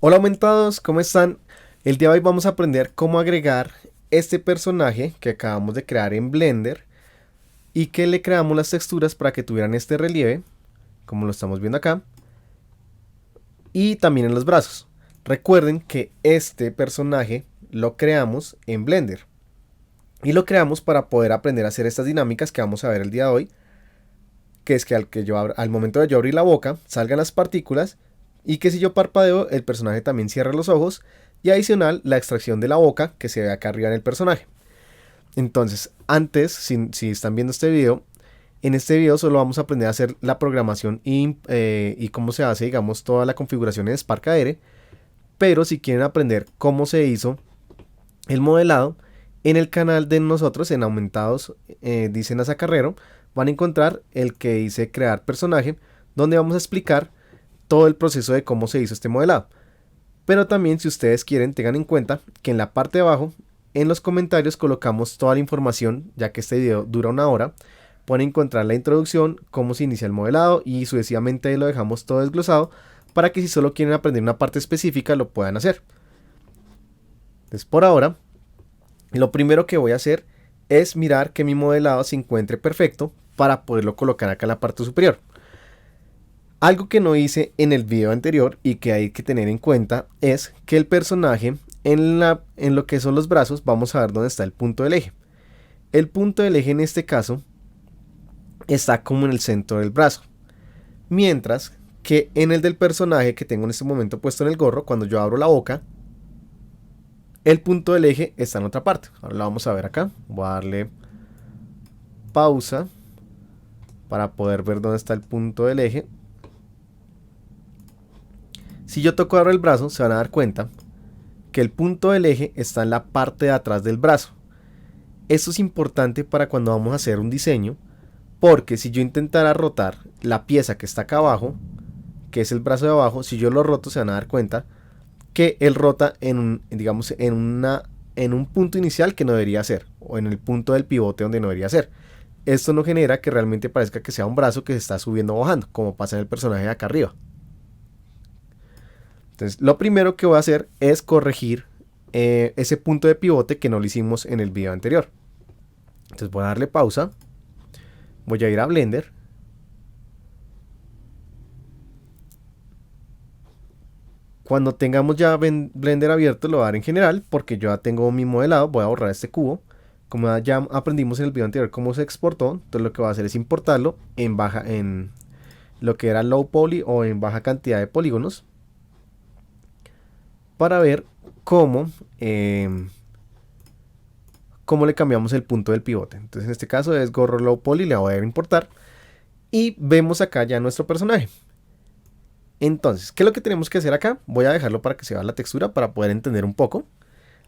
Hola aumentados, ¿cómo están? El día de hoy vamos a aprender cómo agregar este personaje que acabamos de crear en Blender y que le creamos las texturas para que tuvieran este relieve, como lo estamos viendo acá, y también en los brazos. Recuerden que este personaje lo creamos en Blender y lo creamos para poder aprender a hacer estas dinámicas que vamos a ver el día de hoy, que es que al momento de yo abrir la boca salgan las partículas y que si yo parpadeo el personaje también cierra los ojos, y adicional la extracción de la boca que se ve acá arriba en el personaje. Entonces antes, si están viendo este video, en este video solo vamos a aprender a hacer la programación y cómo se hace, digamos, toda la configuración en Spark AR. Pero si quieren aprender cómo se hizo el modelado, en el canal de nosotros en Aumentados dicen a Carrero, van a encontrar el que dice crear personaje, donde vamos a explicar todo el proceso de cómo se hizo este modelado. Pero también, si ustedes quieren, tengan en cuenta que en la parte de abajo, en los comentarios colocamos toda la información, ya que este video dura 1 hora. Pueden encontrar la introducción, cómo se inicia el modelado y sucesivamente ahí lo dejamos todo desglosado para que si solo quieren aprender una parte específica lo puedan hacer. Entonces por ahora, lo primero que voy a hacer es mirar que mi modelado se encuentre perfecto para poderlo colocar acá en la parte superior. Algo que no hice en el video anterior y que hay que tener en cuenta es que el personaje en lo que son los brazos, vamos a ver dónde está el punto del eje. El punto del eje en este caso está como en el centro del brazo, mientras que en el del personaje que tengo en este momento puesto en el gorro, cuando yo abro la boca, el punto del eje está en otra parte. Ahora lo vamos a ver acá. Voy a darle pausa para poder ver dónde está el punto del eje. Si yo toco ahora el brazo, se van a dar cuenta que el punto del eje está en la parte de atrás del brazo. Esto es importante para cuando vamos a hacer un diseño, porque si yo intentara rotar la pieza que está acá abajo, que es el brazo de abajo, si yo lo roto se van a dar cuenta que él rota digamos, en un punto inicial que no debería ser, o en el punto del pivote donde no debería ser. Esto no genera que realmente parezca que sea un brazo que se está subiendo o bajando, como pasa en el personaje de acá arriba. Entonces, lo primero que voy a hacer es corregir ese punto de pivote que no lo hicimos en el video anterior. Entonces voy a darle pausa. Voy a ir a Blender. Cuando tengamos ya Blender abierto, lo voy a dar en general, porque yo ya tengo mi modelado. Voy a borrar este cubo. Como ya aprendimos en el video anterior cómo se exportó, entonces lo que voy a hacer es importarlo en lo que era low poly o en baja cantidad de polígonos, para ver cómo le cambiamos el punto del pivote. Entonces en este caso es gorro low poly, le voy a dar a importar y vemos acá ya nuestro personaje. Entonces, ¿qué es lo que tenemos que hacer acá? Voy a dejarlo para que se vea la textura para poder entender un poco.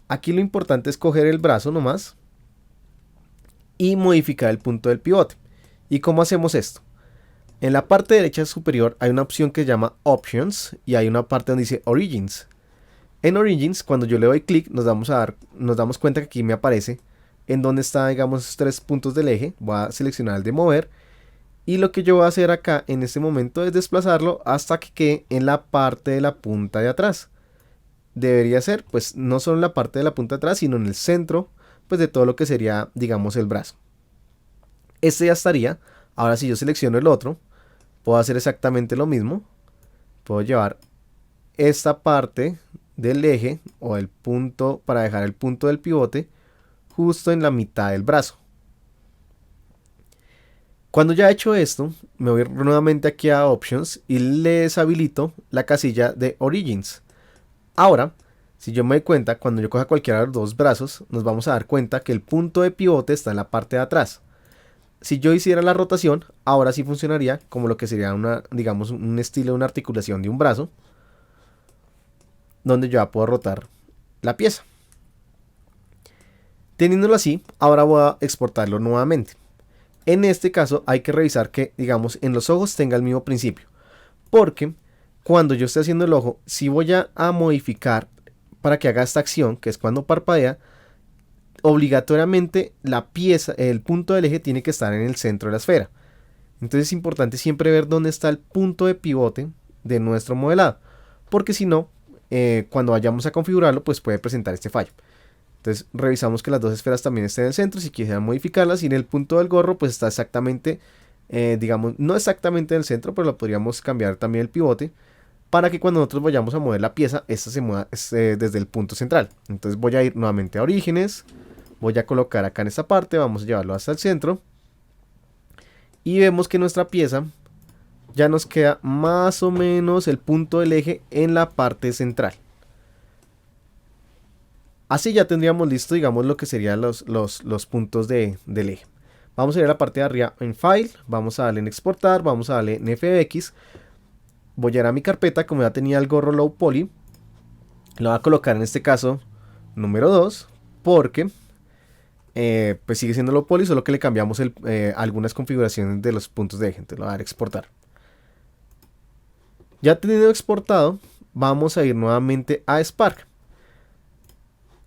Aquí lo importante es coger el brazo nomás y modificar el punto del pivote. ¿Y cómo hacemos esto? En la parte derecha superior hay una opción que se llama Options y hay una parte donde dice Origins. En Origins, cuando yo le doy clic, nos damos cuenta que aquí me aparece en donde está, digamos, esos 3 puntos del eje. Voy a seleccionar el de mover. Y lo que yo voy a hacer acá en este momento es desplazarlo hasta que quede en la parte de la punta de atrás. Debería ser, pues, no solo en la parte de la punta de atrás, sino en el centro, pues, de todo lo que sería, digamos, el brazo. Este ya estaría. Ahora si yo selecciono el otro, puedo hacer exactamente lo mismo. Puedo llevar esta parte del eje o el punto para dejar el punto del pivote justo en la mitad del brazo. Cuando ya he hecho esto, me voy nuevamente aquí a Options y le deshabilito la casilla de Origins. Ahora, si yo me doy cuenta, cuando yo coja cualquiera de los dos brazos, nos vamos a dar cuenta que el punto de pivote está en la parte de atrás. Si yo hiciera la rotación, ahora sí funcionaría como lo que sería digamos, un estilo de una articulación de un brazo, donde yo ya puedo rotar la pieza. Teniéndolo así, ahora voy a exportarlo nuevamente. En este caso hay que revisar que, digamos, en los ojos tenga el mismo principio. Porque cuando yo esté haciendo el ojo, si voy a modificar para que haga esta acción, que es cuando parpadea, obligatoriamente la pieza, el punto del eje tiene que estar en el centro de la esfera. Entonces es importante siempre ver dónde está el punto de pivote de nuestro modelado. Porque si no, cuando vayamos a configurarlo pues puede presentar este fallo. Entonces revisamos que las dos esferas también estén en el centro si quisieran modificarlas, y en el punto del gorro pues está exactamente, digamos, no exactamente en el centro, pero lo podríamos cambiar también el pivote para que cuando nosotros vayamos a mover la pieza, esta se mueva desde el punto central. Entonces voy a ir nuevamente a orígenes, voy a colocar acá en esta parte, vamos a llevarlo hasta el centro y vemos que nuestra pieza ya nos queda más o menos el punto del eje en la parte central. Así ya tendríamos listo, digamos, lo que serían los puntos del eje. Vamos a ir a la parte de arriba en File, vamos a darle en Exportar, vamos a darle en FBX. Voy a ir a mi carpeta, como ya tenía el gorro Low Poly, lo voy a colocar en este caso número 2, porque pues sigue siendo Low Poly, solo que le cambiamos algunas configuraciones de los puntos de eje. Entonces lo voy a dar a exportar. Ya teniendo exportado, vamos a ir nuevamente a Spark.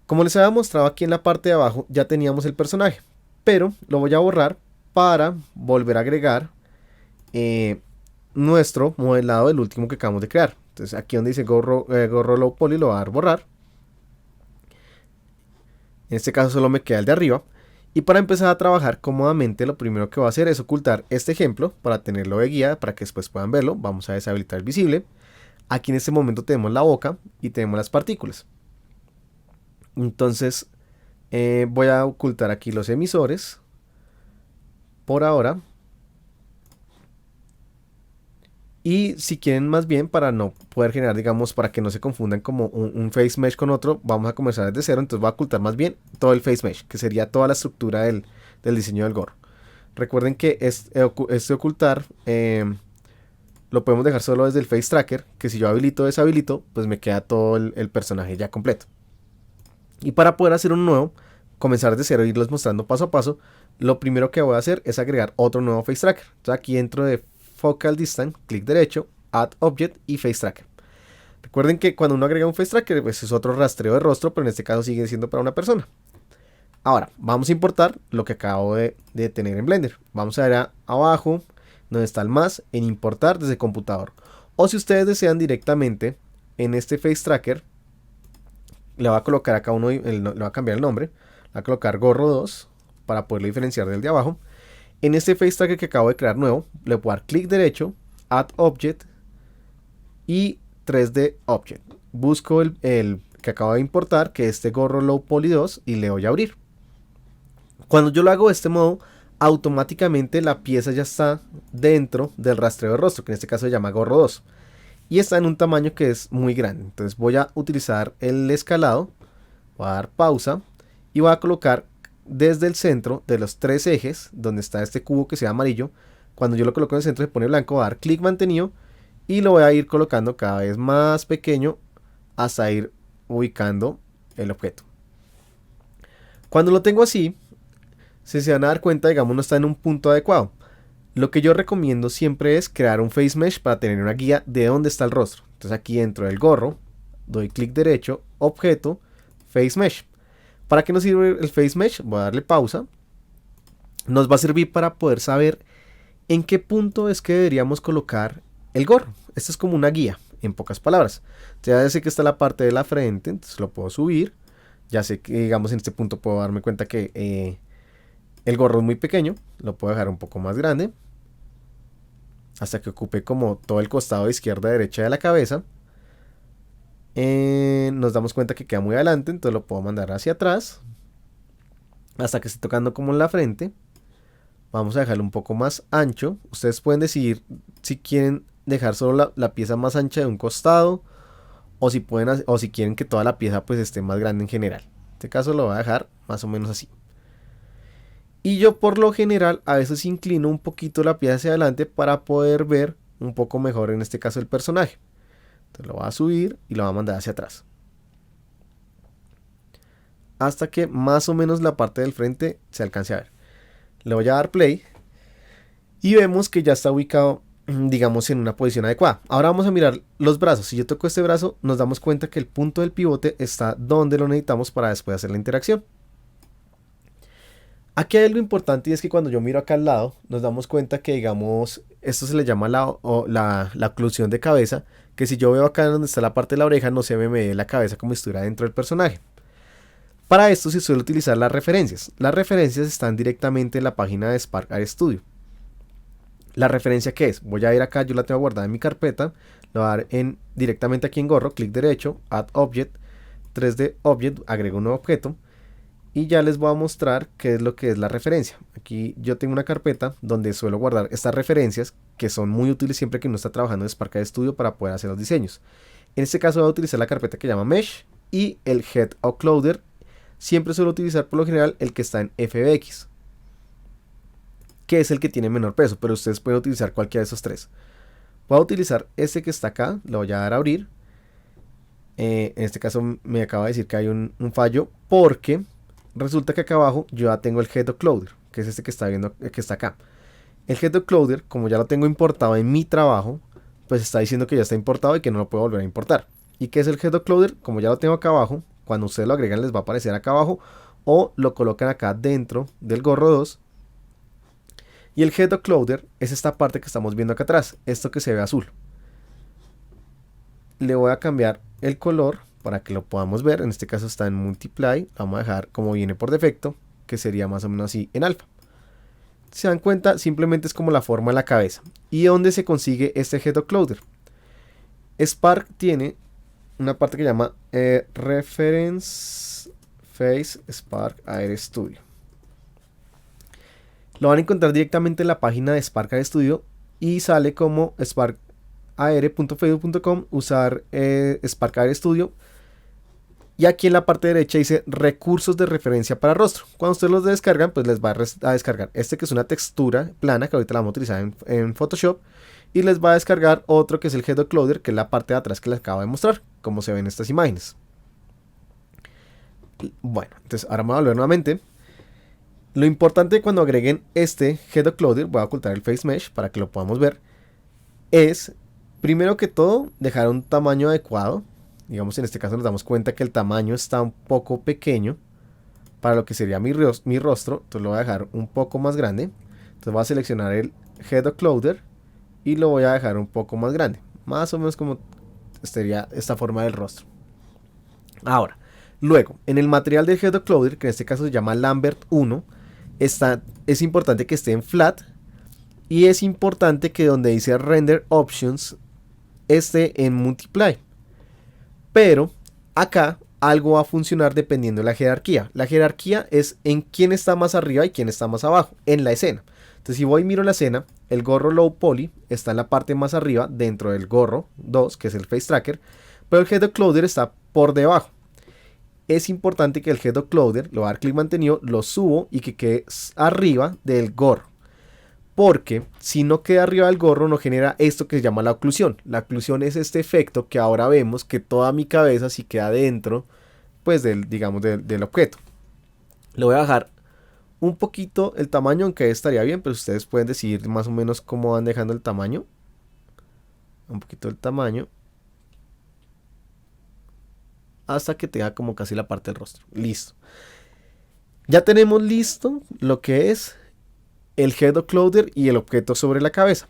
Como les había mostrado aquí en la parte de abajo, ya teníamos el personaje, pero lo voy a borrar para volver a agregar nuestro modelado del último que acabamos de crear. Entonces aquí donde dice gorro Low Poly lo voy a dar borrar. En este caso solo me queda el de arriba. Y para empezar a trabajar cómodamente, lo primero que voy a hacer es ocultar este ejemplo para tenerlo de guía, para que después puedan verlo. Vamos a deshabilitar el visible. Aquí en este momento tenemos la boca y tenemos las partículas. Entonces voy a ocultar aquí los emisores por ahora. Y si quieren, más bien, para no poder generar, digamos, para que no se confundan como un face mesh con otro, vamos a comenzar desde cero. Entonces voy a ocultar más bien todo el face mesh, que sería toda la estructura del diseño del gorro. Recuerden que este ocultar lo podemos dejar solo desde el face tracker, que si yo habilito o deshabilito, pues me queda todo el personaje ya completo. Y para poder hacer un nuevo, comenzar desde cero e irlos mostrando paso a paso, lo primero que voy a hacer es agregar otro nuevo face tracker. Entonces aquí dentro de Focal Distance, clic derecho, Add Object y Face Tracker. Recuerden que cuando uno agrega un Face Tracker, pues es otro rastreo de rostro, pero en este caso sigue siendo para una persona. Ahora, vamos a importar lo que acabo de tener en Blender. Vamos a ir abajo, donde está el más, en importar desde computador. O si ustedes desean directamente, en este Face Tracker, le va a colocar acá le va a cambiar el nombre, le va a colocar gorro 2, para poderlo diferenciar del de abajo. En este Face Tracker que acabo de crear nuevo, le puedo dar clic derecho, Add Object y 3D Object. Busco el que acabo de importar, que es este gorro Low Poly 2, y le doy a abrir. Cuando yo lo hago de este modo, automáticamente la pieza ya está dentro del rastreo de rostro, que en este caso se llama gorro 2. Y está en un tamaño que es muy grande. Entonces voy a utilizar el escalado, voy a dar pausa y voy a colocar desde el centro de los tres ejes, donde está este cubo que sea amarillo. Cuando yo lo coloco en el centro se pone blanco, voy a dar clic mantenido y lo voy a ir colocando cada vez más pequeño hasta ir ubicando el objeto. Cuando lo tengo así, si se van a dar cuenta, digamos, no está en un punto adecuado. Lo que yo recomiendo siempre es crear un face mesh para tener una guía de dónde está el rostro. Entonces aquí dentro del gorro doy clic derecho, objeto, face mesh. ¿Para qué nos sirve el face mesh? Voy a darle pausa. Nos va a servir para poder saber en qué punto es que deberíamos colocar el gorro. Esto es como una guía, en pocas palabras. Ya sé que está la parte de la frente, entonces lo puedo subir. Ya sé que, digamos, en este punto puedo darme cuenta que el gorro es muy pequeño. Lo puedo dejar un poco más grande, hasta que ocupe como todo el costado de izquierda a derecha de la cabeza. Nos damos cuenta que queda muy adelante, entonces lo puedo mandar hacia atrás hasta que esté tocando como en la frente. Vamos a dejarlo un poco más ancho. Ustedes pueden decidir si quieren dejar solo la pieza más ancha de un costado, o si quieren que toda la pieza pues esté más grande en general. En este caso lo voy a dejar más o menos así. Y yo por lo general a veces inclino un poquito la pieza hacia adelante para poder ver un poco mejor, en este caso, el personaje. Entonces lo voy a subir y lo voy a mandar hacia atrás, hasta que más o menos la parte del frente se alcance a ver. Le voy a dar play y vemos que ya está ubicado, digamos, en una posición adecuada. Ahora vamos a mirar los brazos. Si yo toco este brazo, nos damos cuenta que el punto del pivote está donde lo necesitamos para después hacer la interacción. Aquí hay algo importante, y es que cuando yo miro acá al lado, nos damos cuenta que, digamos, esto se le llama la oclusión de cabeza, que si yo veo acá donde está la parte de la oreja no se me ve la cabeza como si estuviera dentro del personaje. Para esto se suele utilizar las referencias. Las referencias están directamente en la página de Spark Air Studio. ¿La referencia qué es? Voy a ir acá, yo la tengo guardada en mi carpeta, lo voy a dar directamente aquí en gorro, clic derecho, Add Object, 3D Object, agrego un nuevo objeto y ya les voy a mostrar qué es lo que es la referencia. Aquí yo tengo una carpeta donde suelo guardar estas referencias que son muy útiles siempre que uno está trabajando en Spark Air Studio para poder hacer los diseños. En este caso voy a utilizar la carpeta que llama Mesh y el Head Occluder. Siempre suelo utilizar por lo general el que está en FBX, que es el que tiene menor peso, pero ustedes pueden utilizar cualquiera de esos tres. Voy a utilizar este que está acá, lo voy a dar a abrir. En este caso me acaba de decir que hay un fallo porque resulta que acá abajo yo ya tengo el Head Occluder, que es este que está viendo, que está acá. El Head Occluder, como ya lo tengo importado en mi trabajo, pues está diciendo que ya está importado y que no lo puedo volver a importar. ¿Y qué es el Head Occluder? Como ya lo tengo acá abajo, cuando ustedes lo agregan les va a aparecer acá abajo o lo colocan acá dentro del gorro 2. Y el Head Occluder es esta parte que estamos viendo acá atrás, esto que se ve azul. Le voy a cambiar el color para que lo podamos ver. En este caso está en Multiply. Vamos a dejar como viene por defecto, que sería más o menos así en alfa. Se dan cuenta, simplemente es como la forma de la cabeza. ¿Y dónde se consigue este Head Occluder? Spark tiene una parte que llama Reference Face Spark Air Studio. Lo van a encontrar directamente en la página de Spark Air Studio y sale como sparkair.facebook.com, usar Spark Air Studio. Y aquí en la parte derecha dice recursos de referencia para rostro. Cuando ustedes los descargan, pues les va a descargar este que es una textura plana que ahorita la vamos a utilizar en Photoshop. Y les va a descargar otro que es el Head Occluder, que es la parte de atrás que les acabo de mostrar, como se ven estas imágenes. Bueno, entonces ahora me voy a volver nuevamente. Lo importante cuando agreguen este Head Occluder, voy a ocultar el Face Mesh para que lo podamos ver, es primero que todo dejar un tamaño adecuado. Digamos, en este caso nos damos cuenta que el tamaño está un poco pequeño para lo que sería mi rostro. Entonces lo voy a dejar un poco más grande. Entonces voy a seleccionar el Head Occluder y lo voy a dejar un poco más grande, más o menos como sería esta forma del rostro. Ahora, luego, en el material del Head Occluder, que en este caso se llama Lambert 1, es importante que esté en flat y es importante que donde dice Render Options esté en Multiply. Pero acá algo va a funcionar dependiendo de la jerarquía. La jerarquía es en quién está más arriba y quién está más abajo en la escena. Entonces si voy y miro la escena, el gorro Low Poly está en la parte más arriba dentro del gorro 2, que es el Face Tracker, pero el Head Occluder está por debajo. Es importante que el Head Occluder, lo voy a dar clic mantenido, lo subo y que quede arriba del gorro. Porque si no queda arriba del gorro no genera esto que se llama la oclusión. La oclusión es este efecto que ahora vemos que toda mi cabeza sí queda dentro, pues digamos del objeto. Le voy a bajar un poquito el tamaño, aunque estaría bien, pero ustedes pueden decidir más o menos cómo van dejando el tamaño. Un poquito el tamaño. Hasta que tenga como casi la parte del rostro. Listo. Ya tenemos listo lo que es el Head Occluder y el objeto sobre la cabeza.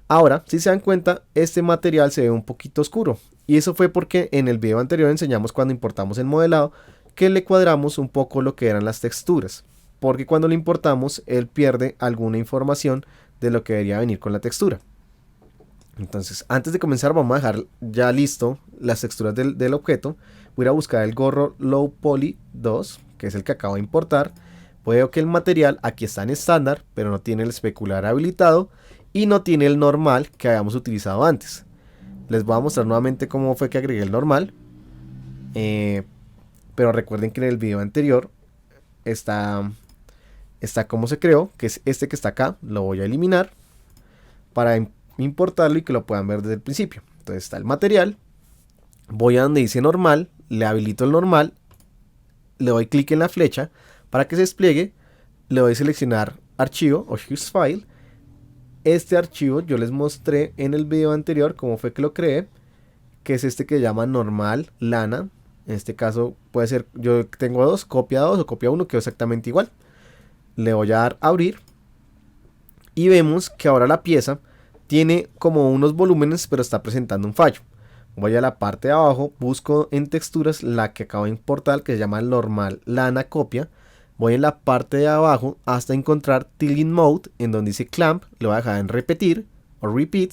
Ahora, si se dan cuenta, este material se ve un poquito oscuro. Y eso fue porque en el video anterior enseñamos cuando importamos el modelado que le cuadramos un poco lo que eran las texturas. Porque cuando lo importamos, él pierde alguna información de lo que debería venir con la textura. Entonces, antes de comenzar, vamos a dejar ya listo las texturas del objeto. Voy a ir a buscar el gorro Low Poly 2, que es el que acabo de importar. Veo que el material aquí está en estándar, pero no tiene el especular habilitado y no tiene el normal que habíamos utilizado antes. Les voy a mostrar nuevamente cómo fue que agregué el normal. Pero recuerden que en el video anterior está cómo se creó, que es este que está acá. Lo voy a eliminar para importarlo y que lo puedan ver desde el principio. Entonces está el material. Voy a donde dice normal, le habilito el normal, le doy clic en la flecha para que se despliegue, le doy a seleccionar archivo o Use File. Este archivo yo les mostré en el video anterior cómo fue que lo creé, que es este que se llama normal lana. En este caso puede ser, yo tengo dos, copia 2 o copia 1, que es exactamente igual. Le voy a dar a abrir y vemos que ahora la pieza tiene como unos volúmenes, pero está presentando un fallo. Voy a la parte de abajo, busco en texturas la que acabo de importar, que se llama normal lana copia. Voy en la parte de abajo hasta encontrar tiling mode, en donde dice clamp, le voy a dejar en repetir o repeat,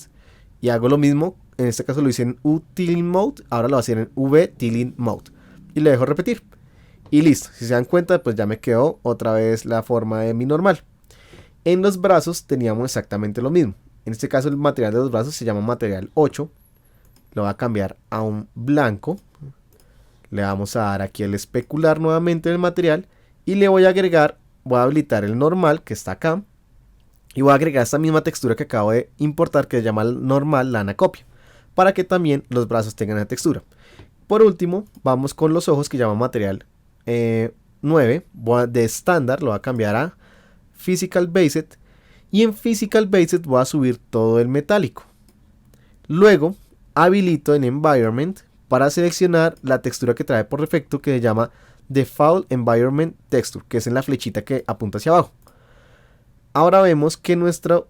y hago lo mismo. En este caso lo hice en U tiling mode, ahora lo voy a hacer en V tiling mode y le dejo repetir y listo. Si se dan cuenta, pues ya me quedó otra vez la forma de mi normal. En los brazos teníamos exactamente lo mismo. En este caso el material de los brazos se llama material 8. Lo voy a cambiar a un blanco. Le vamos a dar aquí el especular nuevamente del material y le voy a agregar, voy a habilitar el normal que está acá y voy a agregar esta misma textura que acabo de importar, que se llama normal lana copia, para que también los brazos tengan esa textura. Por último, vamos con los ojos, que llama material 9. De estándar lo voy a cambiar a Physical Based, y en Physical Based voy a subir todo el metálico. Luego habilito en Environment para seleccionar la textura que trae por defecto, que se llama Default Environment Texture, que es en la flechita que apunta hacia abajo. Ahora vemos que nuestros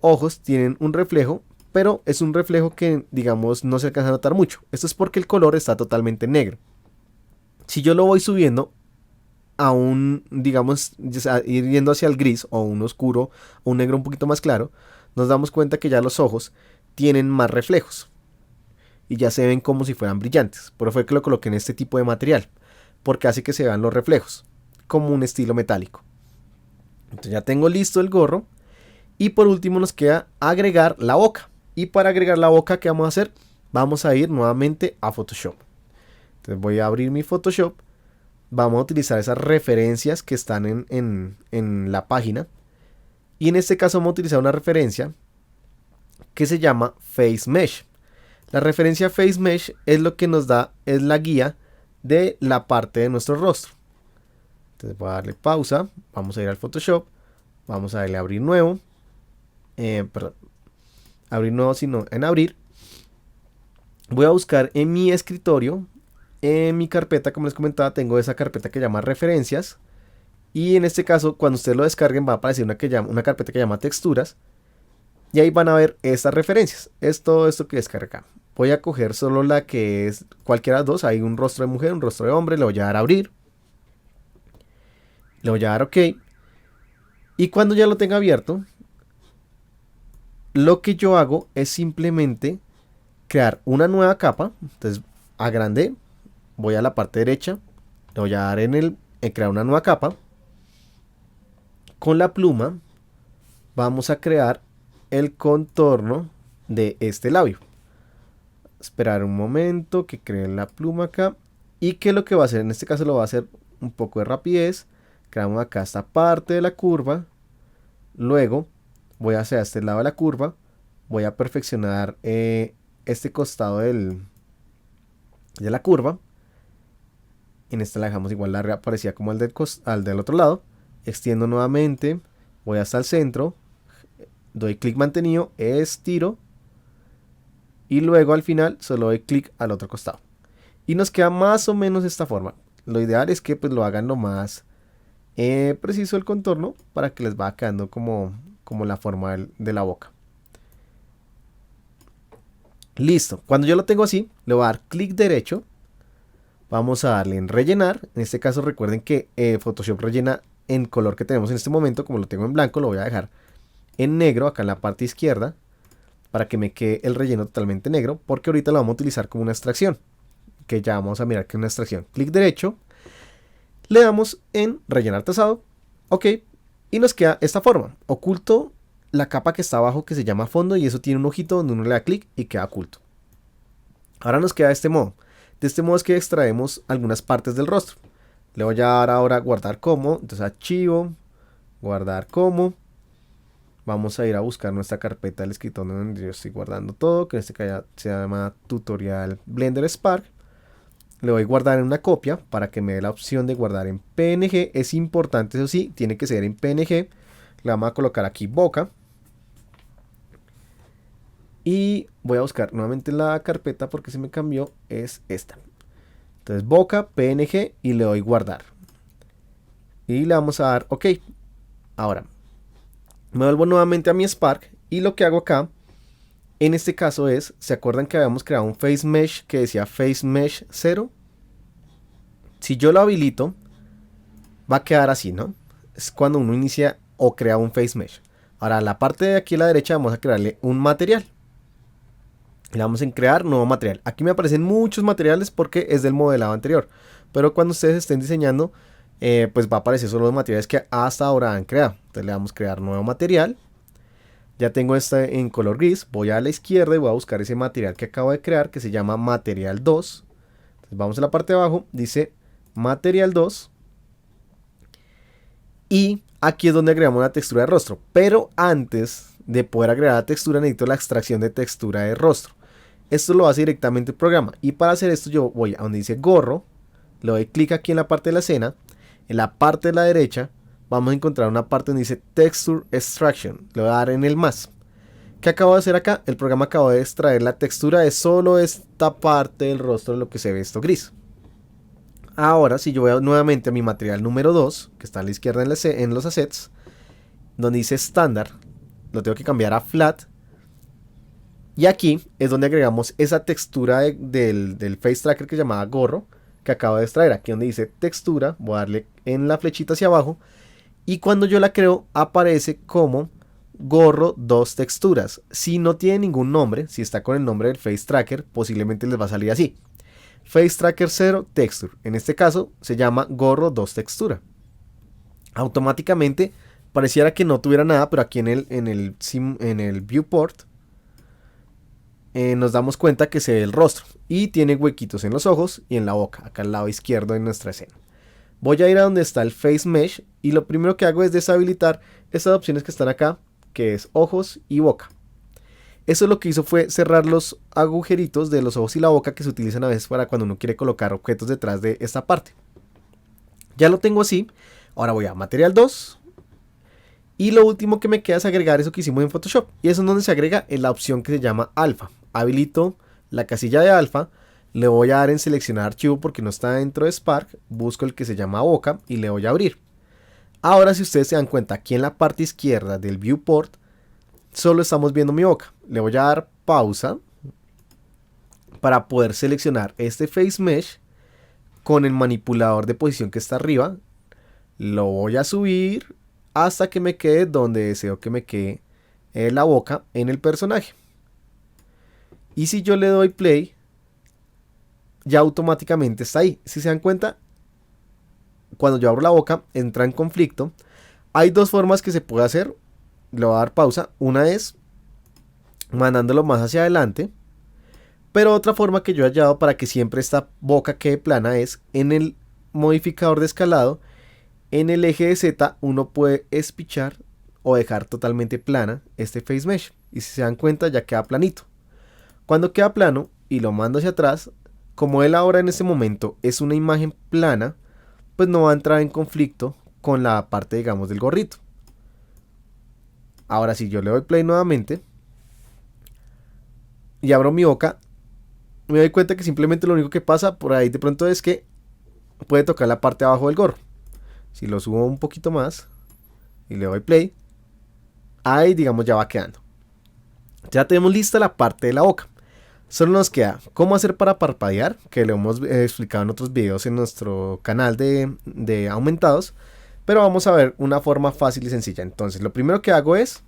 ojos tienen un reflejo, pero es un reflejo que, digamos, no se alcanza a notar mucho. Esto es porque el color está totalmente negro. Si yo lo voy subiendo a un, digamos, ir yendo hacia el gris o un oscuro o un negro un poquito más claro, nos damos cuenta que ya los ojos tienen más reflejos y ya se ven como si fueran brillantes. Por eso fue que lo coloqué en este tipo de material, porque hace que se vean los reflejos como un estilo metálico. Entonces ya tengo listo el gorro, y por último nos queda agregar la boca. Y para agregar la boca, ¿qué vamos a hacer? Vamos a ir nuevamente a Photoshop. Entonces voy a abrir mi Photoshop. Vamos a utilizar esas referencias que están en la página. Y en este caso vamos a utilizar una referencia que se llama Face Mesh. La referencia Face Mesh es lo que nos da, es la guía de la parte de nuestro rostro. Entonces voy a darle pausa, vamos a ir al Photoshop, vamos a darle a abrir nuevo, perdón, abrir nuevo sino en abrir. Voy a buscar en mi escritorio, en mi carpeta, como les comentaba, tengo esa carpeta que llama referencias, y en este caso cuando ustedes lo descarguen va a aparecer una carpeta que llama texturas, y ahí van a ver estas referencias, esto que descarga. Voy a coger solo la que es cualquiera de las dos, hay un rostro de mujer, un rostro de hombre, le voy a dar a abrir. Le voy a dar OK. Y cuando ya lo tenga abierto, lo que yo hago es simplemente crear una nueva capa. Entonces agrandé, voy a la parte derecha, le voy a dar en crear una nueva capa. Con la pluma vamos a crear el contorno de este labio. Esperar un momento que cree la pluma acá. Y que lo que va a hacer, en este caso lo va a hacer un poco de rapidez. Creamos acá esta parte de la curva. Luego voy hacia este lado de la curva. Voy a perfeccionar este costado de la curva. En esta la dejamos igual larga, parecida como al del otro lado. Extiendo nuevamente. Voy hasta el centro. Doy clic mantenido. Estiro. Y luego al final solo doy clic al otro costado. Y nos queda más o menos de esta forma. Lo ideal es que pues lo hagan lo más preciso el contorno, para que les va quedando como la forma de la boca. Listo, cuando yo lo tengo así, le voy a dar clic derecho, vamos a darle en rellenar. En este caso recuerden que Photoshop rellena en color que tenemos en este momento. Como lo tengo en blanco, lo voy a dejar en negro acá en la parte izquierda, para que me quede el relleno totalmente negro, porque ahorita lo vamos a utilizar como una extracción, que ya vamos a mirar que es una extracción. Clic derecho, le damos en rellenar trazado, OK, y nos queda esta forma. Oculto la capa que está abajo, que se llama fondo, y eso tiene un ojito donde uno le da clic y queda oculto. Ahora nos queda de este modo. De este modo es que extraemos algunas partes del rostro. Le voy a dar ahora guardar como, entonces archivo, guardar como. Vamos a ir a buscar nuestra carpeta del escritorio donde yo estoy guardando todo, que en este caso se llama tutorial Blender Spark. Le voy a guardar en una copia para que me dé la opción de guardar en PNG. Es importante, eso sí, tiene que ser en PNG. Le vamos a colocar aquí boca. Y voy a buscar nuevamente la carpeta porque se me cambió. Es esta. Entonces boca, PNG, y le doy guardar. Y le vamos a dar OK. Ahora me vuelvo nuevamente a mi Spark. Y lo que hago acá En este caso ¿se acuerdan que habíamos creado un face mesh que decía face mesh 0? Si yo lo habilito, va a quedar así, ¿no? Es cuando uno inicia o crea un face mesh. Ahora, a la parte de aquí a la derecha vamos a crearle un material. Le vamos en crear nuevo material. Aquí me aparecen muchos materiales porque es del modelado anterior. Pero cuando ustedes estén diseñando, pues va a aparecer solo los materiales que hasta ahora han creado. Entonces le damos crear nuevo material. Ya tengo este en color gris. Voy a la izquierda y voy a buscar ese material que acabo de crear, que se llama material 2. Entonces vamos a la parte de abajo. Dice material 2. Y aquí es donde agregamos la textura de rostro. Pero antes de poder agregar la textura, necesito la extracción de textura de rostro. Esto lo hace directamente el programa. Y para hacer esto yo voy a donde dice gorro. Le doy clic aquí en la parte de la escena. En la parte de la derecha vamos a encontrar una parte donde dice Texture Extraction. Le voy a dar en el más. ¿Qué acabo de hacer acá? El programa acabó de extraer la textura de solo esta parte del rostro de lo que se ve esto gris. Ahora si yo voy nuevamente a mi material número 2, que está a la izquierda en los assets, donde dice estándar, lo tengo que cambiar a flat. Y aquí es donde agregamos esa textura del face tracker que se llamaba gorro, que acabo de extraer. Aquí donde dice textura, voy a darle en la flechita hacia abajo. Y cuando yo la creo, aparece como gorro 2 texturas. Si no tiene ningún nombre, si está con el nombre del face tracker, posiblemente les va a salir así. Face tracker 0 texture. En este caso se llama gorro 2 textura. Automáticamente pareciera que no tuviera nada, pero aquí en el viewport nos damos cuenta que se ve el rostro y tiene huequitos en los ojos y en la boca, acá al lado izquierdo de nuestra escena. Voy a ir a donde está el face mesh y lo primero que hago es deshabilitar estas opciones que están acá, que es ojos y boca. Eso lo que hizo fue cerrar los agujeritos de los ojos y la boca que se utilizan a veces para cuando uno quiere colocar objetos detrás de esta parte. Ya lo tengo así. Ahora voy a material 2. Y lo último que me queda es agregar eso que hicimos en Photoshop. Y eso es donde se agrega en la opción que se llama alfa. Habilito la casilla de alfa. Le voy a dar en seleccionar archivo porque no está dentro de Spark. Busco el que se llama boca y le voy a abrir. Ahora si ustedes se dan cuenta, aquí en la parte izquierda del viewport solo estamos viendo mi boca. Le voy a dar pausa para poder seleccionar este face mesh con el manipulador de posición que está arriba. Lo voy a subir hasta que me quede donde deseo que me quede la boca en el personaje. Y si yo le doy play, ya automáticamente está ahí. Si se dan cuenta, cuando yo abro la boca, entra en conflicto. Hay dos formas que se puede hacer. Le voy a dar pausa. Una es mandándolo más hacia adelante. Pero otra forma que yo he hallado para que siempre esta boca quede plana es en el modificador de escalado. En el eje de Z uno puede espichar o dejar totalmente plana este face mesh. Y si se dan cuenta ya queda planito. Cuando queda plano y lo mando hacia atrás, como él ahora en este momento es una imagen plana, pues no va a entrar en conflicto con la parte, digamos, del gorrito. Ahora si yo le doy play nuevamente y abro mi boca, me doy cuenta que simplemente lo único que pasa por ahí de pronto es que puede tocar la parte de abajo del gorro. Si lo subo un poquito más y le doy play, ahí digamos ya va quedando. Ya tenemos lista la parte de la boca. Solo nos queda cómo hacer para parpadear, que lo hemos explicado en otros videos en nuestro canal de aumentados. Pero vamos a ver una forma fácil y sencilla. Entonces lo primero que hago es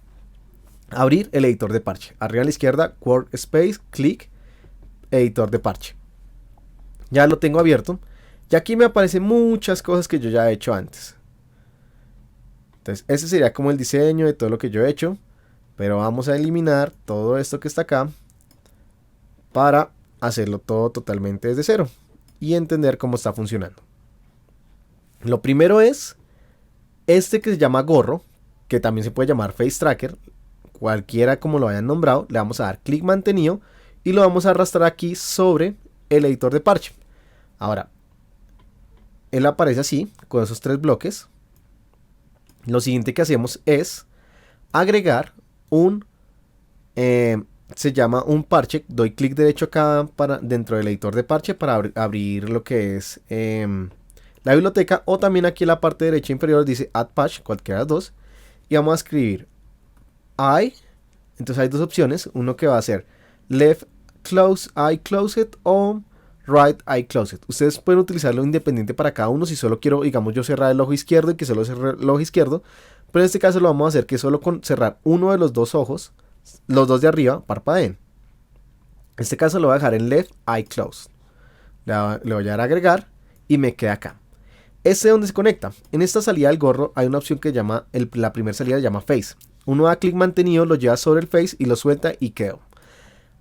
abrir el editor de parche. Arriba a la izquierda, Workspace, clic, editor de parche. Ya lo tengo abierto. Y aquí me aparecen muchas cosas que yo ya he hecho antes. Entonces ese sería como el diseño de todo lo que yo he hecho. Pero vamos a eliminar todo esto que está acá para hacerlo todo totalmente desde cero y entender cómo está funcionando. Lo primero es este que se llama gorro, que también se puede llamar face tracker, cualquiera como lo hayan nombrado. Le vamos a dar clic mantenido y lo vamos a arrastrar aquí sobre el editor de parche. Ahora, él aparece así, con esos tres bloques. Lo siguiente que hacemos es agregar un se llama un parche. Doy clic derecho acá dentro del editor de parche para abrir lo que es la biblioteca, o también aquí en la parte derecha inferior dice add patch, cualquiera de las dos, y vamos a escribir Entonces hay dos opciones, uno que va a ser left close eye closed o right eye closed. Ustedes pueden utilizarlo independiente para cada uno. Si solo quiero, digamos, yo cerrar el ojo izquierdo y que solo cerre el ojo izquierdo, pero en este caso lo vamos a hacer que solo con cerrar uno de los dos ojos, los dos de arriba, parpadeen. En este caso lo voy a dejar en left eye closed. Le voy a dar a agregar y me queda acá. Este es donde se conecta. En esta salida del gorro hay una opción que llama, la primera salida se llama face. Uno da clic mantenido, lo lleva sobre el face y lo suelta y quedó.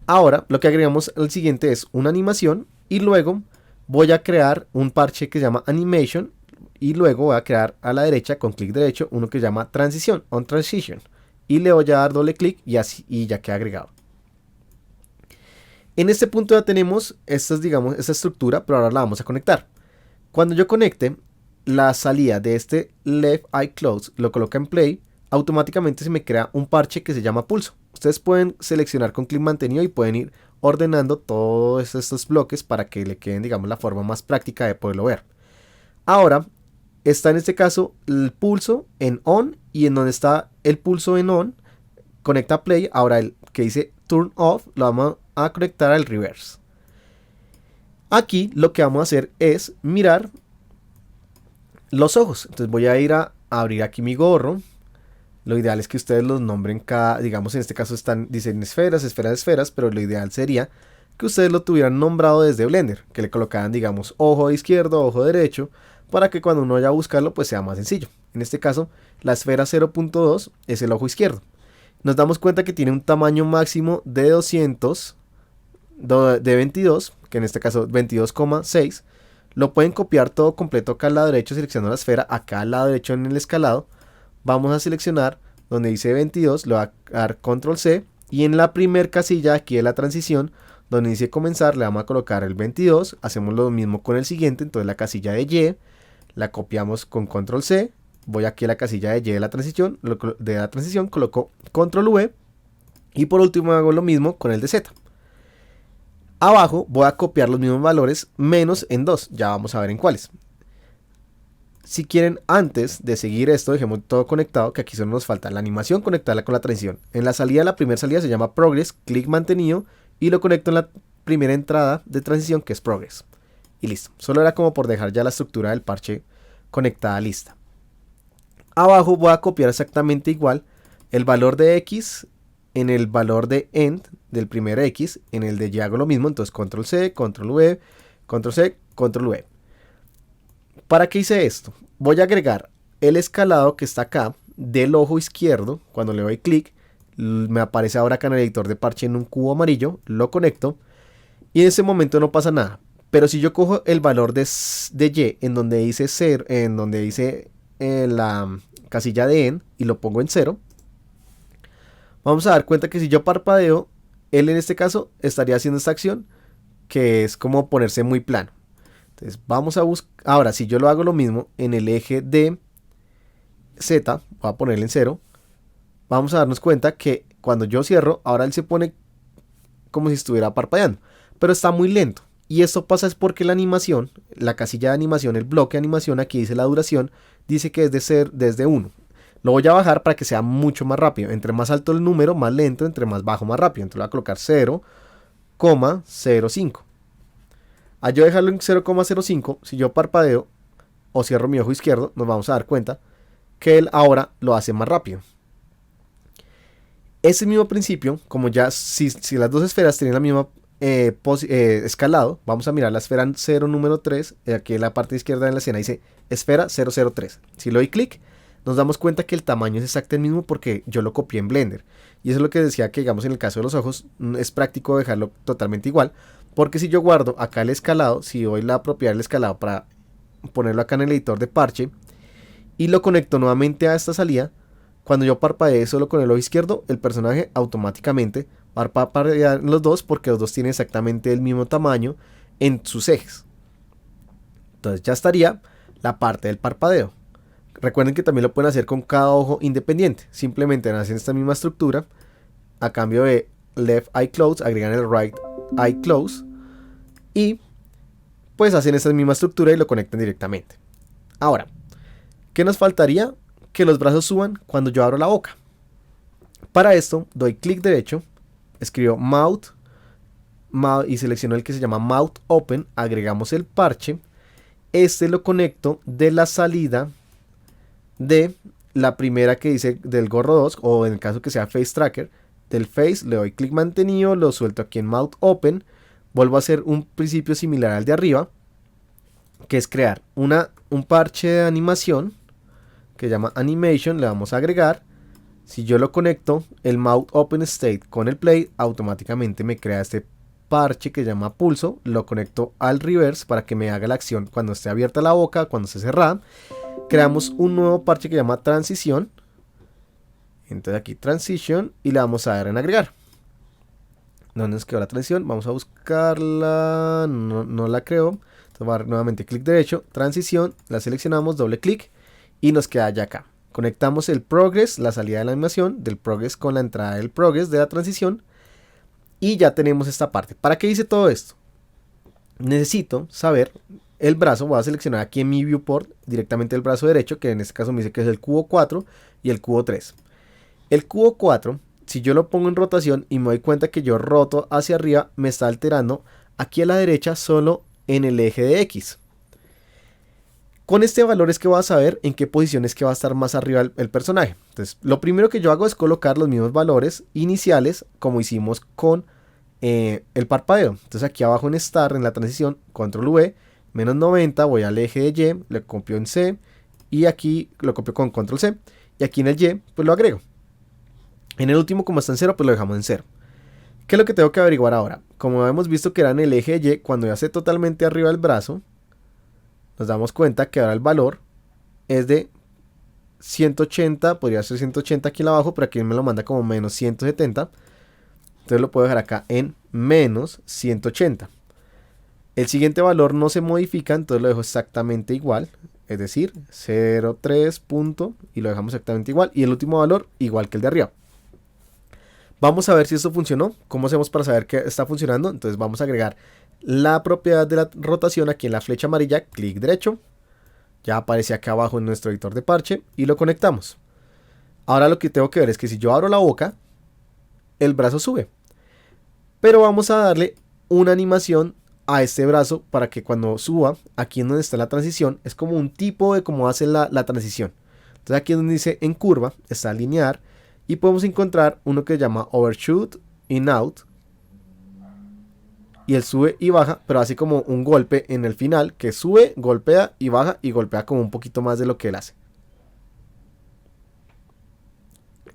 Ahora lo que agregamos al siguiente es una animación y luego voy a crear un parche que se llama animation y luego voy a crear a la derecha con clic derecho uno que se llama transición, on transition, y le voy a dar doble clic y así y ya queda agregado. En este punto ya tenemos esta estructura, pero ahora la vamos a conectar. Cuando yo conecte la salida de este left eye close, lo coloca en play, automáticamente se me crea un parche que se llama pulso. Ustedes pueden seleccionar con clic mantenido y pueden ir ordenando todos estos bloques para que le queden, digamos, la forma más práctica de poderlo ver. Ahora está en este caso el pulso en on, y en donde está el pulso en on conecta play. Ahora el que dice turn off lo vamos a conectar al reverse. Aquí lo que vamos a hacer es mirar los ojos. Entonces voy a ir a abrir aquí mi gorro. Lo ideal es que ustedes los nombren cada, digamos, en este caso dicen esferas, esferas, esferas, pero lo ideal sería que ustedes lo tuvieran nombrado desde Blender, que le colocaran, digamos, ojo izquierdo, ojo derecho, para que cuando uno vaya a buscarlo pues sea más sencillo. En este caso la esfera 0.2 es el ojo izquierdo. Nos damos cuenta que tiene un tamaño máximo de 200, de 22, que en este caso 22,6. Lo pueden copiar todo completo acá al lado derecho seleccionando la esfera, acá al lado derecho en el escalado. Vamos a seleccionar donde dice 22, le voy a dar control C y en la primer casilla aquí de la transición donde dice comenzar le vamos a colocar el 22, hacemos lo mismo con el siguiente, entonces la casilla de Y la copiamos con control C, voy aquí a la casilla de Y de la transición, coloco control V y por último hago lo mismo con el de Z. Abajo voy a copiar los mismos valores menos en 2, ya vamos a ver en cuáles. Si quieren, antes de seguir esto, dejemos todo conectado, que aquí solo nos falta la animación, conectarla con la transición. En la salida, la primera salida se llama Progress, clic mantenido, y lo conecto en la primera entrada de transición, que es Progress. Y listo. Solo era como por dejar ya la estructura del parche conectada lista. Abajo voy a copiar exactamente igual el valor de X en el valor de End del primer X, en el de Y hago lo mismo, entonces Control C, Control V, Control C, Control V. ¿Para qué hice esto? Voy a agregar el escalado que está acá del ojo izquierdo. Cuando le doy clic, me aparece ahora acá en el editor de parche en un cubo amarillo. Lo conecto y en ese momento no pasa nada. Pero si yo cojo el valor de Y en donde dice 0, en donde dice la casilla de N y lo pongo en 0, vamos a dar cuenta que si yo parpadeo, él en este caso estaría haciendo esta acción que es como ponerse muy plano. Entonces vamos a buscar, ahora si yo lo hago lo mismo en el eje de Z, voy a ponerle en 0, vamos a darnos cuenta que cuando yo cierro, ahora él se pone como si estuviera parpadeando, pero está muy lento. Y esto pasa es porque la animación, la casilla de animación, el bloque de animación, aquí dice la duración, dice que es desde 1. Lo voy a bajar para que sea mucho más rápido. Entre más alto el número, más lento, entre más bajo, más rápido. Entonces lo voy a colocar 0,05. Al yo dejarlo en 0,05, si yo parpadeo o cierro mi ojo izquierdo, nos vamos a dar cuenta que él ahora lo hace más rápido. Ese mismo principio, como ya si las dos esferas tienen la misma escalado, vamos a mirar la esfera 0 número 3, aquí en la parte izquierda de la escena dice esfera 003. Si le doy clic, nos damos cuenta que el tamaño es exacto el mismo porque yo lo copié en Blender. Y eso es lo que decía que, digamos, en el caso de los ojos, es práctico dejarlo totalmente igual. Porque si yo guardo acá el escalado, si doy la propiedad del escalado para ponerlo acá en el editor de parche y lo conecto nuevamente a esta salida, cuando yo parpadee solo con el ojo izquierdo, el personaje automáticamente va a parpadear en los dos porque los dos tienen exactamente el mismo tamaño en sus ejes. Entonces ya estaría la parte del parpadeo. Recuerden que también lo pueden hacer con cada ojo independiente. Simplemente hacen esta misma estructura. A cambio de left eye close, agregan el right eye close. Y pues hacen esta misma estructura y lo conectan directamente. Ahora, ¿qué nos faltaría? Que los brazos suban cuando yo abro la boca. Para esto doy clic derecho, escribo mouth y selecciono el que se llama mouth open, agregamos el parche. Este lo conecto de la salida de la primera que dice del gorro 2, o en el caso que sea face tracker, del face le doy clic mantenido, lo suelto aquí en mouth open, vuelvo a hacer un principio similar al de arriba, que es crear un parche de animación que se llama animation, le vamos a agregar. Si yo lo conecto el mouth open state con el play, automáticamente me crea este parche que se llama pulso, lo conecto al reverse para que me haga la acción cuando esté abierta la boca, cuando esté cerrada. Creamos un nuevo parche que se llama transición, entonces aquí transition y le vamos a dar en agregar. ¿Dónde nos quedó la transición? Vamos a buscarla, no la creo, entonces voy a dar nuevamente clic derecho, transición, la seleccionamos, doble clic y nos queda ya acá. Conectamos el progress, la salida de la animación del progress con la entrada del progress de la transición y ya tenemos esta parte. ¿Para qué hice todo esto? Necesito saber el brazo, voy a seleccionar aquí en mi viewport directamente el brazo derecho, que en este caso me dice que es el cubo 4 y el cubo 3. El cubo 4, si yo lo pongo en rotación y me doy cuenta que yo roto hacia arriba, me está alterando aquí a la derecha solo en el eje de X. Con este valor es que voy a saber en qué posición es que va a estar más arriba el personaje. Entonces, lo primero que yo hago es colocar los mismos valores iniciales como hicimos con el parpadeo. Entonces aquí abajo en Start, en la transición, Control V, menos 90, voy al eje de Y, le copio en C, y aquí lo copio con Control C, y aquí en el Y, pues lo agrego. En el último, como está en 0, pues lo dejamos en 0. ¿Qué es lo que tengo que averiguar ahora? Como hemos visto que era en el eje de Y, cuando ya esté totalmente arriba del brazo, nos damos cuenta que ahora el valor es de 180, podría ser 180 aquí abajo, pero aquí me lo manda como menos 170. Entonces lo puedo dejar acá en menos 180. El siguiente valor no se modifica, entonces lo dejo exactamente igual. Es decir, 0,3 punto y lo dejamos exactamente igual. Y el último valor igual que el de arriba. Vamos a ver si esto funcionó. ¿Cómo hacemos para saber que está funcionando? Entonces vamos a agregar la propiedad de la rotación aquí en la flecha amarilla. Clic derecho. Ya aparece acá abajo en nuestro editor de parche y lo conectamos. Ahora lo que tengo que ver es que si yo abro la boca, el brazo sube. Pero vamos a darle una animación a este brazo para que cuando suba, aquí en donde está la transición, es como un tipo de cómo hace la transición. Entonces aquí donde dice en curva, está linear y podemos encontrar uno que se llama overshoot in out. Y él sube y baja, pero así como un golpe en el final, que sube, golpea y golpea como un poquito más de lo que él hace.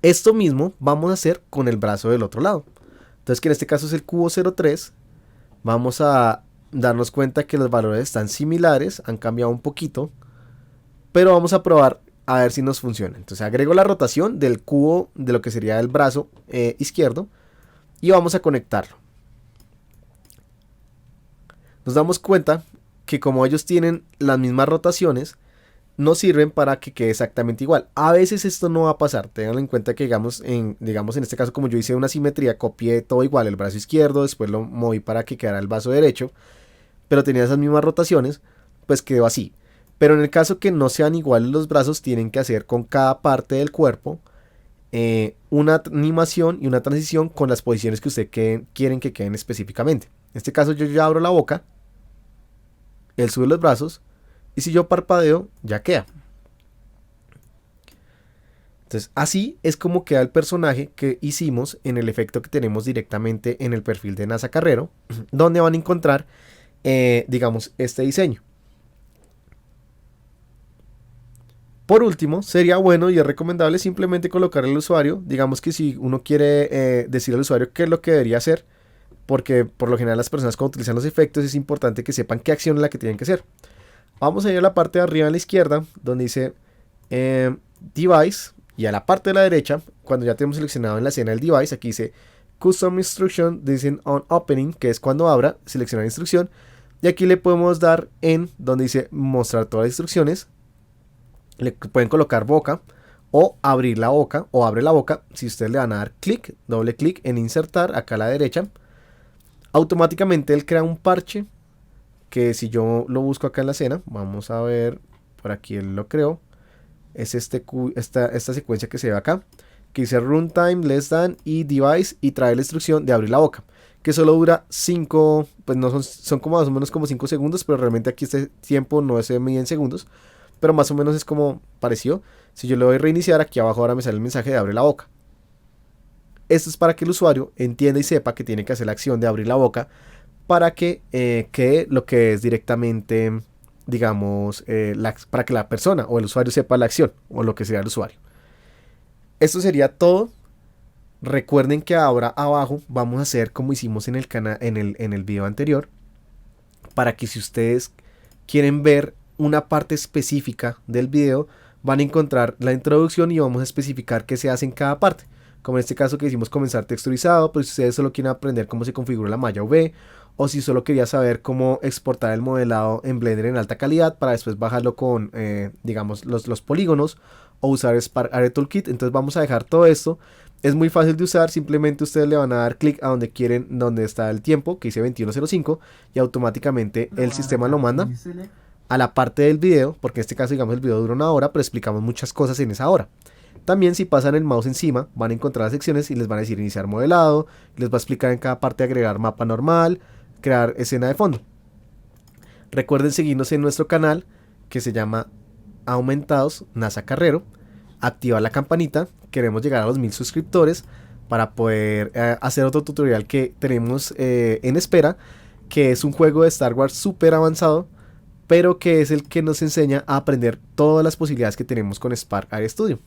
Esto mismo vamos a hacer con el brazo del otro lado. Entonces que en este caso es el cubo 03. Vamos a darnos cuenta que los valores están similares, han cambiado un poquito. Pero vamos a probar a ver si nos funciona. Entonces agrego la rotación del cubo de lo que sería el brazo izquierdo. Y vamos a conectarlo. Nos damos cuenta que como ellos tienen las mismas rotaciones, no sirven para que quede exactamente igual. A veces esto no va a pasar. Tengan en cuenta que digamos en este caso, como yo hice una simetría, copié todo igual, el brazo izquierdo, después lo moví para que quedara el brazo derecho, pero tenía esas mismas rotaciones, pues quedó así. Pero en el caso que no sean iguales los brazos, tienen que hacer con cada parte del cuerpo una animación y una transición con las posiciones que ustedes quieren que queden específicamente. En este caso yo ya abro la boca, él sube los brazos, y si yo parpadeo, ya queda. Entonces, así es como queda el personaje que hicimos en el efecto que tenemos directamente en el perfil de NASA Carrero, donde van a encontrar, digamos, este diseño. Por último, sería bueno y es recomendable simplemente colocar al usuario, digamos que si uno quiere decir al usuario qué es lo que debería hacer, porque por lo general las personas cuando utilizan los efectos es importante que sepan qué acción es la que tienen que hacer. Vamos a ir a la parte de arriba a la izquierda, donde dice Device, y a la parte de la derecha, cuando ya tenemos seleccionado en la escena el device, aquí dice Custom Instruction, dicen on Opening, que es cuando abra, seleccionar instrucción, y aquí le podemos dar en donde dice mostrar todas las instrucciones. Le pueden colocar boca o abrir la boca o abre la boca. Si ustedes le van a dar clic, doble clic en insertar acá a la derecha, automáticamente él crea un parche que si yo lo busco acá en la escena, vamos a ver, por aquí él lo creó, es esta secuencia que se ve acá, que dice runtime, less than y device, y trae la instrucción de abrir la boca, que solo dura 5, pues no son como más o menos como 5 segundos, pero realmente aquí este tiempo no se mide en segundos, pero más o menos es como parecido. Si yo le doy reiniciar, aquí abajo ahora me sale el mensaje de abre la boca. Esto es para que el usuario entienda y sepa que tiene que hacer la acción de abrir la boca para que quede lo que es directamente, digamos, para que la persona o el usuario sepa la acción o lo que sea el usuario. Esto sería todo. Recuerden que ahora abajo vamos a hacer como hicimos en el canal, en el video anterior, para que si ustedes quieren ver una parte específica del video, van a encontrar la introducción y vamos a especificar qué se hace en cada parte. Como en este caso que hicimos comenzar texturizado, pero si ustedes solo quieren aprender cómo se configura la malla UV, o si solo quería saber cómo exportar el modelado en Blender en alta calidad para después bajarlo con, digamos, los polígonos, o usar Spark Area Toolkit. Entonces vamos a dejar todo esto. Es muy fácil de usar, simplemente ustedes le van a dar clic a donde quieren, donde está el tiempo, que dice 21:05, y automáticamente el sistema lo manda a la parte del video, porque en este caso digamos el video dura 1 hora, pero explicamos muchas cosas en esa hora. También si pasan el mouse encima van a encontrar las secciones y les van a decir iniciar modelado, les va a explicar en cada parte agregar mapa normal, crear escena de fondo. Recuerden seguirnos en nuestro canal que se llama Aumentados NASA Carrero, activar la campanita, queremos llegar a los 1000 suscriptores para poder hacer otro tutorial que tenemos en espera, que es un juego de Star Wars súper avanzado, pero que es el que nos enseña a aprender todas las posibilidades que tenemos con Spark Area Studio.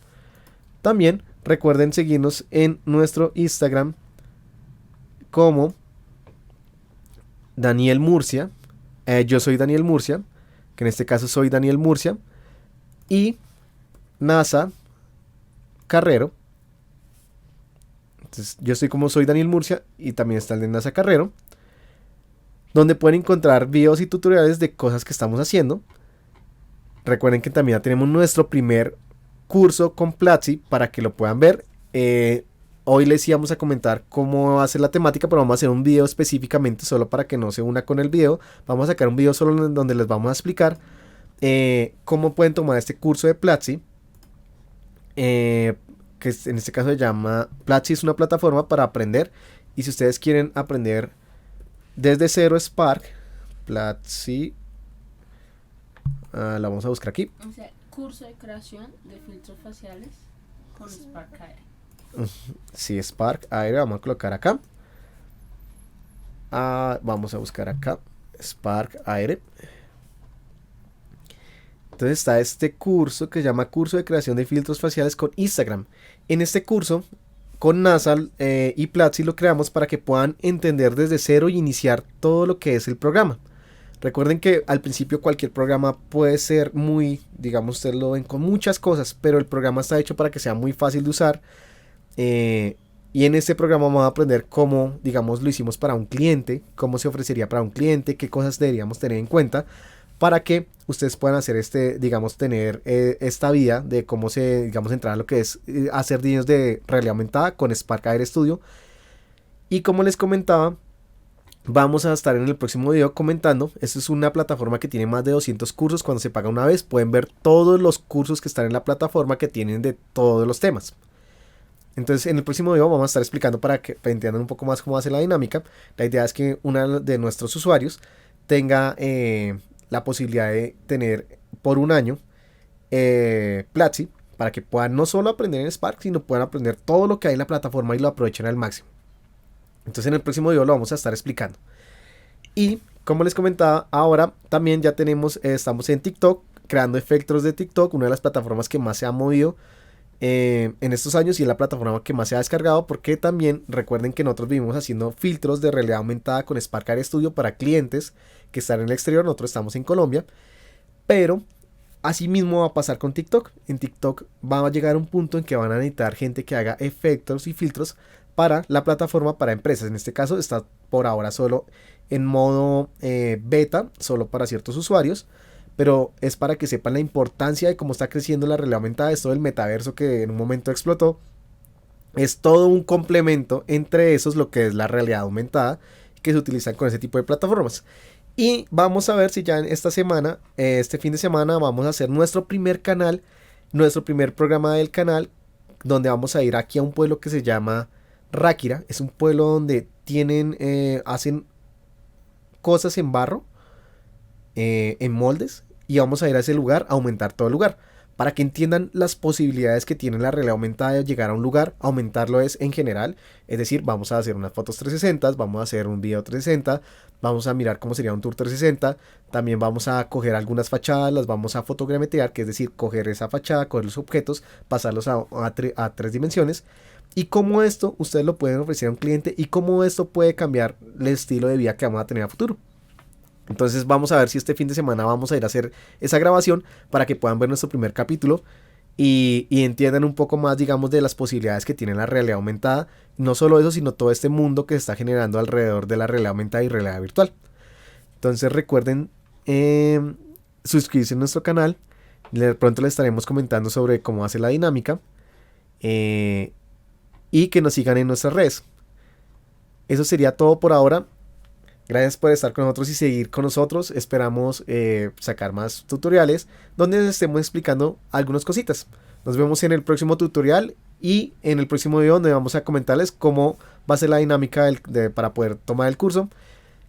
También recuerden seguirnos en nuestro Instagram como Daniel Murcia. Yo soy Daniel Murcia, que en este caso soy Daniel Murcia, y NASA Carrero. Entonces yo estoy como soy Daniel Murcia y también está el de NASA Carrero, donde pueden encontrar videos y tutoriales de cosas que estamos haciendo. Recuerden que también ya tenemos nuestro primer curso con Platzi para que lo puedan ver. Hoy les íbamos a comentar cómo va a ser la temática, pero vamos a hacer un video específicamente solo para que no se una con el video. Vamos a sacar un video solo donde les vamos a explicar cómo pueden tomar este curso de Platzi, que en este caso se llama Platzi. Es una plataforma para aprender, y si ustedes quieren aprender desde cero Spark, Platzi, la vamos a buscar aquí. O sea, curso de creación de filtros faciales con Spark Area. Sí, Spark Area, vamos a colocar acá. Vamos a buscar acá Spark Area. Entonces está este curso que se llama curso de creación de filtros faciales con Instagram. En este curso con NASA y Platzi lo creamos para que puedan entender desde cero y iniciar todo lo que es el programa. Recuerden que al principio cualquier programa puede ser muy, digamos, ustedes lo ven con muchas cosas, pero el programa está hecho para que sea muy fácil de usar. Y en este programa vamos a aprender cómo, digamos, lo hicimos para un cliente, cómo se ofrecería para un cliente, qué cosas deberíamos tener en cuenta para que ustedes puedan hacer digamos, tener esta vía de cómo se, digamos, entrar a lo que es hacer diseños de realidad aumentada con Spark Area Studio. Y como les comentaba, vamos a estar en el próximo video comentando. Esta es una plataforma que tiene más de 200 cursos. Cuando se paga una vez pueden ver todos los cursos que están en la plataforma, que tienen de todos los temas. Entonces en el próximo video vamos a estar explicando para que entiendan un poco más cómo hace la dinámica. La idea es que uno de nuestros usuarios tenga la posibilidad de tener por un año Platzi, para que puedan no solo aprender en Spark, sino puedan aprender todo lo que hay en la plataforma y lo aprovechen al máximo. Entonces en el próximo video lo vamos a estar explicando. Y como les comentaba, ahora también ya estamos en TikTok, creando efectos de TikTok, una de las plataformas que más se ha movido en estos años, y es la plataforma que más se ha descargado, porque también recuerden que nosotros vivimos haciendo filtros de realidad aumentada con Spark Area Studio para clientes que están en el exterior. Nosotros estamos en Colombia, pero así mismo va a pasar con TikTok. En TikTok va a llegar un punto en que van a necesitar gente que haga efectos y filtros para la plataforma para empresas. En este caso está por ahora solo en modo beta, solo para ciertos usuarios, pero es para que sepan la importancia de cómo está creciendo la realidad aumentada. Esto del metaverso que en un momento explotó, es todo un complemento entre esos, lo que es la realidad aumentada, que se utilizan con ese tipo de plataformas. Y vamos a ver si ya en esta semana, este fin de semana, vamos a hacer nuestro primer canal, nuestro primer programa del canal, donde vamos a ir aquí a un pueblo que se llama Ráquira. Es un pueblo donde hacen cosas en barro, en moldes, y vamos a ir a ese lugar a aumentar todo el lugar. Para que entiendan las posibilidades que tiene la realidad aumentada de llegar a un lugar, aumentarlo es en general, es decir, vamos a hacer unas fotos 360, vamos a hacer un video 360, vamos a mirar cómo sería un tour 360, también vamos a coger algunas fachadas, las vamos a fotogrametrear, que es decir, coger esa fachada, coger los objetos, pasarlos a 3 dimensiones, y cómo esto ustedes lo pueden ofrecer a un cliente y cómo esto puede cambiar el estilo de vida que vamos a tener a futuro. Entonces vamos a ver si este fin de semana vamos a ir a hacer esa grabación para que puedan ver nuestro primer capítulo y entiendan un poco más, digamos, de las posibilidades que tiene la realidad aumentada. No solo eso, sino todo este mundo que se está generando alrededor de la realidad aumentada y realidad virtual. Entonces recuerden suscribirse a nuestro canal. De pronto les estaremos comentando sobre cómo hace la dinámica. Y que nos sigan en nuestras redes. Eso sería todo por ahora. Gracias por estar con nosotros y seguir con nosotros. Esperamos sacar más tutoriales donde les estemos explicando algunas cositas. Nos vemos en el próximo tutorial y en el próximo video donde vamos a comentarles cómo va a ser la dinámica para poder tomar el curso.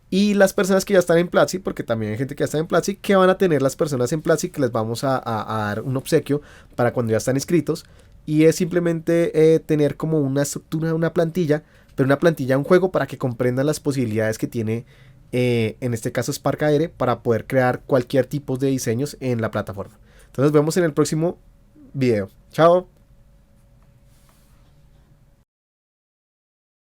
Y las personas que ya están en Platzi, porque también hay gente que ya está en Platzi, que van a tener las personas en Platzi, que les vamos a dar un obsequio para cuando ya están inscritos. Y es simplemente tener como una estructura, una plantilla, pero una plantilla, un juego para que comprendan las posibilidades que tiene, en este caso Spark AR, para poder crear cualquier tipo de diseños en la plataforma. Entonces nos vemos en el próximo video. Chao.